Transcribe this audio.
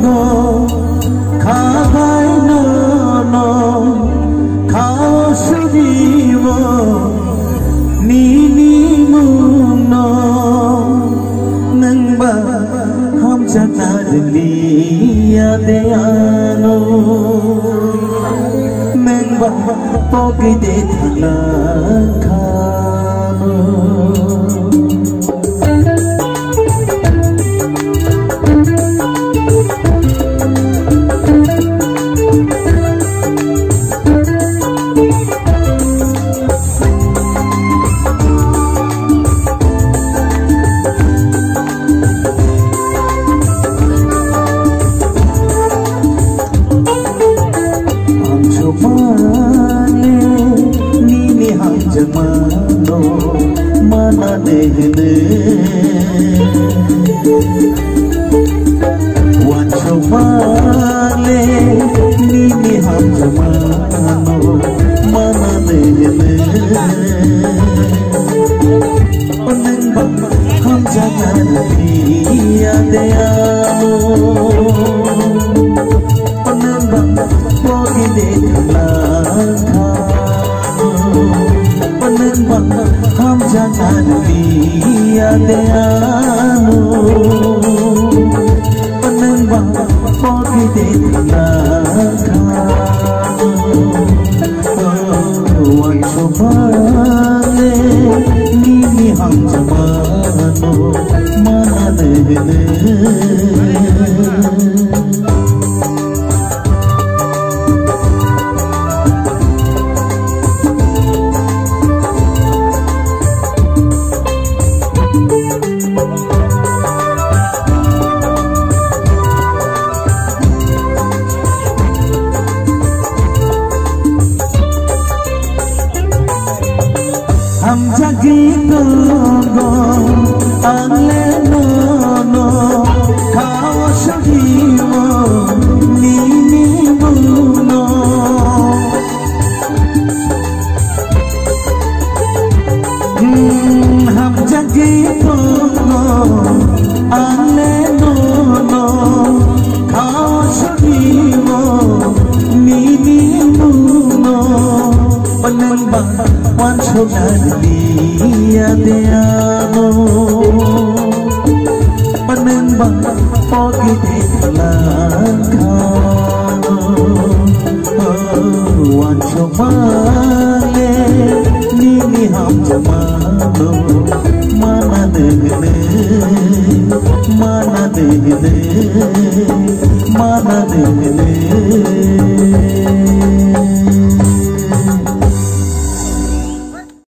go khabai no no khao suriwo ni ni mu no nang ba ham jana dli ya de ano nang ba poki de thala khano Jamano mana dehne wancho male nini ham jamano mana dehne oneng bang ham jangan dia deano oneng bang pogi dekla ham jangan dia deano penembang pogi deklarkan wai sobale nini ham jamano mana dehne ham jagi go angle no no khao suriwo ni ni mu no ham jagi go angle no no khao suriwo ni ni mu no penembang wan sogan dia deano penembang pogi deklarkan wan somale nini ham jamano mana dehne